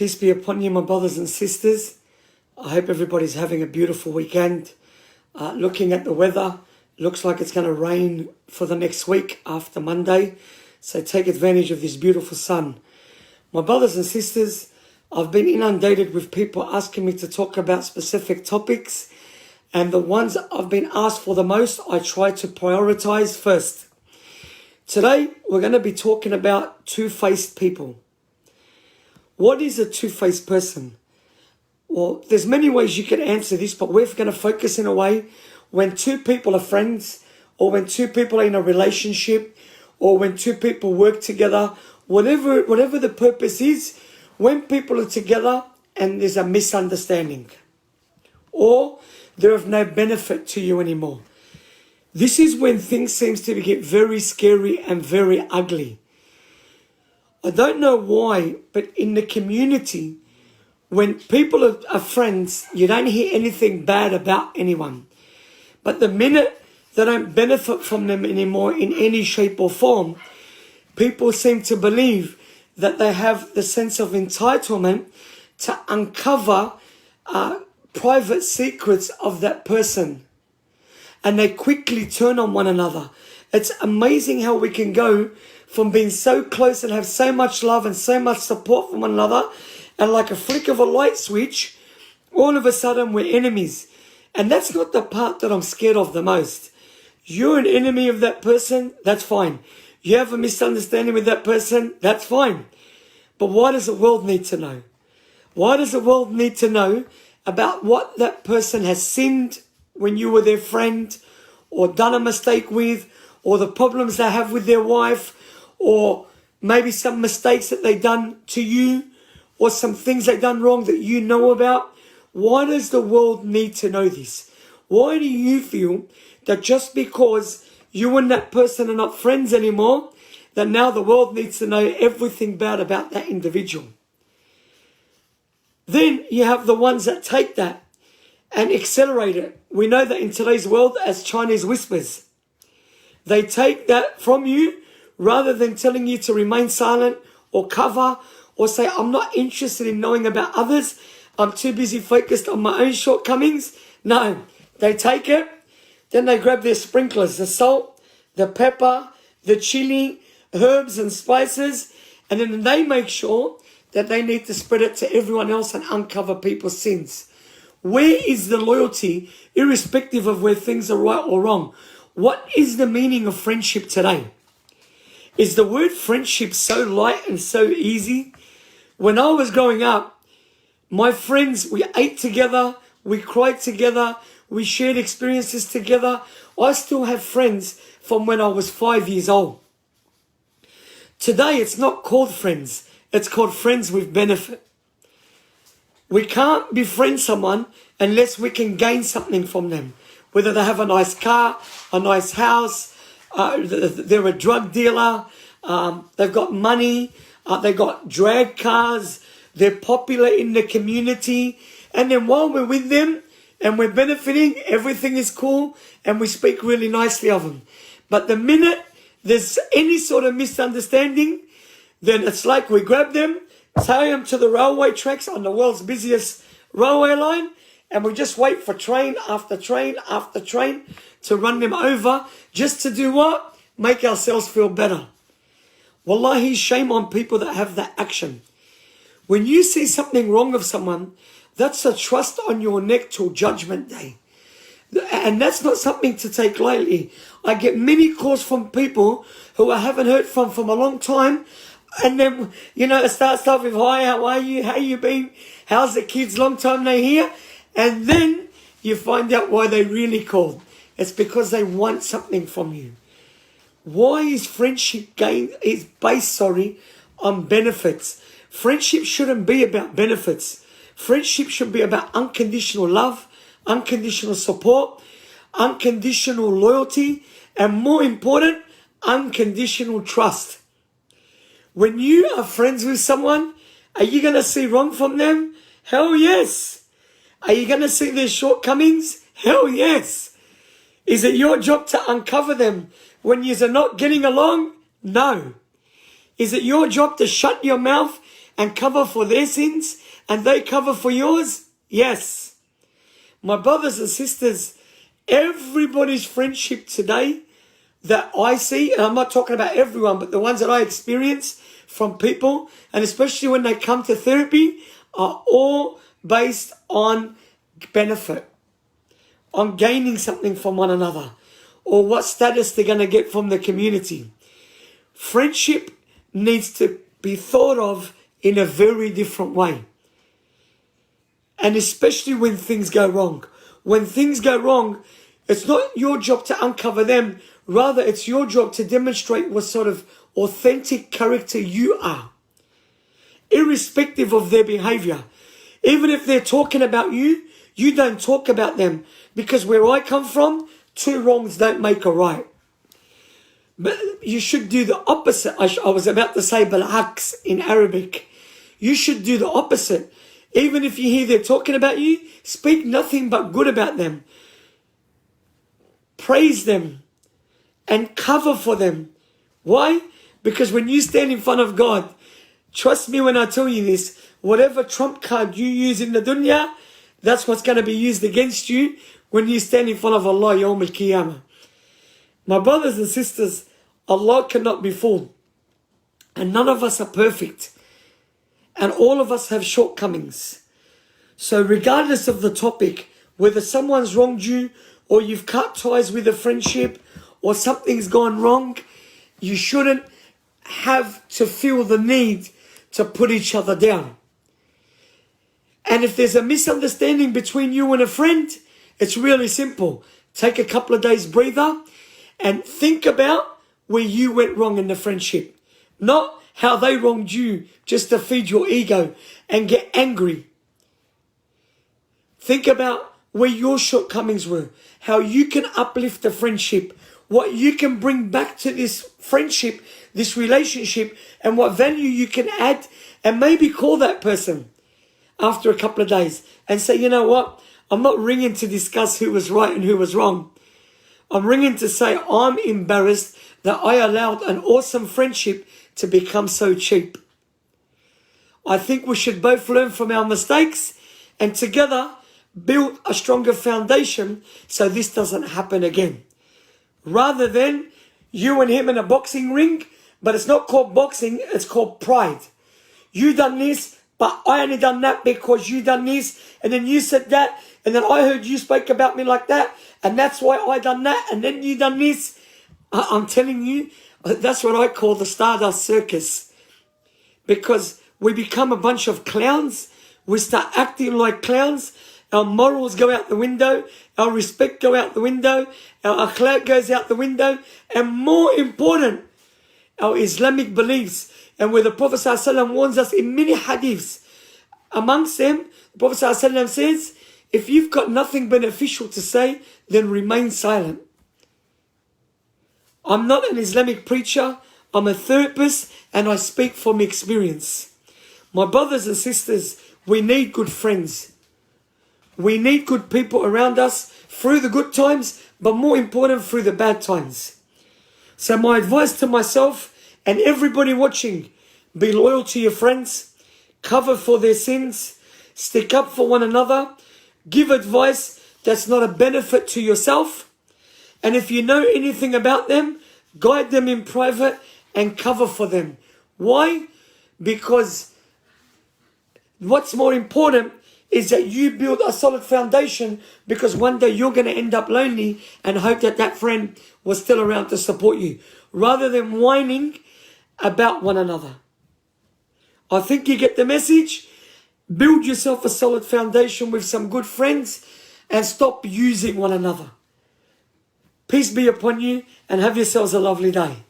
Peace be upon you, my brothers and sisters. I hope everybody's having a beautiful weekend. Looking at the weather, looks like it's going to rain for the next week after Monday. So take advantage of this beautiful sun. My brothers and sisters, I've been inundated with people asking me to talk about specific topics. And the ones I've been asked for the most, I try to prioritize first. Today, we're going to be talking about two-faced people. What is a two-faced person? Well, there's many ways you can answer this, but we're going to focus in a way when two people are friends, or when two people are in a relationship, or when two people work together, whatever the purpose is, when people are together and there's a misunderstanding, or they're of no benefit to you anymore. This is when things seem to get very scary and very ugly. I don't know why, but in the community, when people are friends, you don't hear anything bad about anyone. But the minute they don't benefit from them anymore in any shape or form, people seem to believe that they have the sense of entitlement to uncover private secrets of that person. And they quickly turn on one another. It's amazing how we can go from being so close and have so much love and so much support from one another, and like a flick of a light switch, all of a sudden we're enemies. And that's not the part that I'm scared of the most. You're an enemy of that person, that's fine. You have a misunderstanding with that person, that's fine. But why does the world need to know? Why does the world need to know about what that person has sinned when you were their friend, or done a mistake with, or the problems they have with their wife, or maybe some mistakes that they done to you, or some things they done wrong that you know about? Why does the world need to know this? Why do you feel that just because you and that person are not friends anymore, that now the world needs to know everything bad about that individual? Then you have the ones that take that and accelerate it. We know that in today's world as Chinese whispers. They take that from you rather than telling you to remain silent or cover or say, I'm not interested in knowing about others. I'm too busy focused on my own shortcomings. No, they take it. Then they grab their sprinklers, the salt, the pepper, the chili, herbs and spices. And then they make sure that they need to spread it to everyone else and uncover people's sins. Where is the loyalty, irrespective of where things are right or wrong? What is the meaning of friendship today? Is the word friendship so light and so easy? When I was growing up, my friends, we ate together, we cried together, we shared experiences together. I still have friends from when I was 5 years old. Today, it's not called friends. It's called friends with benefit. We can't befriend someone unless we can gain something from them. Whether they have a nice car, a nice house, they're a drug dealer, they've got money, they've got drag cars, they're popular in the community. And then while we're with them and we're benefiting, everything is cool and we speak really nicely of them. But the minute there's any sort of misunderstanding, then it's like we grab them, tie them to the railway tracks on the world's busiest railway line, and we just wait for train after train after train to run them over, just to do what? Make ourselves feel better. Wallahi, shame on people that have that action. When you see something wrong with someone, that's a trust on your neck till judgment day. And that's not something to take lightly. I get many calls from people who I haven't heard from a long time. And then, it starts off with, hi, how are you? How you been? How's the kids? Long time no hear. And then you find out why they really called. It's because they want something from you. Why is friendship based on benefits? Friendship shouldn't be about benefits. Friendship should be about unconditional love, unconditional support, unconditional loyalty, and more important, unconditional trust. When you are friends with someone, are you going to see wrong from them? Hell yes. Are you going to see their shortcomings? Hell yes. Is it your job to uncover them when you're not getting along? No. Is it your job to shut your mouth and cover for their sins and they cover for yours? Yes. My brothers and sisters, everybody's friendship today that I see, and I'm not talking about everyone, but the ones that I experience from people, and especially when they come to therapy, are all based on benefit, on gaining something from one another, or what status they're going to get from the community. Friendship needs to be thought of in a very different way. And especially when things go wrong. When things go wrong, it's not your job to uncover them. Rather, it's your job to demonstrate what sort of authentic character you are, irrespective of their behavior. Even if they're talking about you, you don't talk about them. Because where I come from, two wrongs don't make a right. But you should do the opposite. I was about to say بالعكس in Arabic. You should do the opposite. Even if you hear they're talking about you, speak nothing but good about them. Praise them and cover for them. Why? Because when you stand in front of God, trust me when I tell you this, whatever trump card you use in the dunya, that's what's going to be used against you when you stand in front of Allah Yawm al-Qiyamah. My brothers and sisters, Allah cannot be fooled. And none of us are perfect. And all of us have shortcomings. So regardless of the topic, whether someone's wronged you, or you've cut ties with a friendship, or something's gone wrong, you shouldn't have to feel the need to put each other down. And if there's a misunderstanding between you and a friend, it's really simple. Take a couple of days breather and think about where you went wrong in the friendship. Not how they wronged you just to feed your ego and get angry. Think about where your shortcomings were, how you can uplift the friendship, what you can bring back to this friendship, this relationship, and what value you can add, and maybe call that person after a couple of days and say, you know what, I'm not ringing to discuss who was right and who was wrong. I'm ringing to say I'm embarrassed that I allowed an awesome friendship to become so cheap. I think we should both learn from our mistakes and together build a stronger foundation so this doesn't happen again. Rather than you and him in a boxing ring, but it's not called boxing, it's called pride. You done this, but I only done that because you done this, and then you said that, and then I heard you spoke about me like that, and that's why I done that, and then you done this. I'm telling you, that's what I call the Stardust Circus. Because we become a bunch of clowns, we start acting like clowns, our morals go out the window, our respect go out the window, our akhlaq goes out the window, and more important, our Islamic beliefs. And where the Prophet ﷺ warns us in many hadiths, amongst them, the Prophet ﷺ says, if you've got nothing beneficial to say, then remain silent. I'm not an Islamic preacher, I'm a therapist, and I speak from experience. My brothers and sisters, we need good friends. We need good people around us through the good times, but more important, through the bad times. So my advice to myself and everybody watching, be loyal to your friends, cover for their sins, stick up for one another, give advice that's not a benefit to yourself, and if you know anything about them, guide them in private and cover for them. Why? Because what's more important is that you build a solid foundation, because one day you're going to end up lonely and hope that that friend was still around to support you, rather than whining about one another. I think you get the message. Build yourself a solid foundation with some good friends and stop using one another. Peace be upon you and have yourselves a lovely day.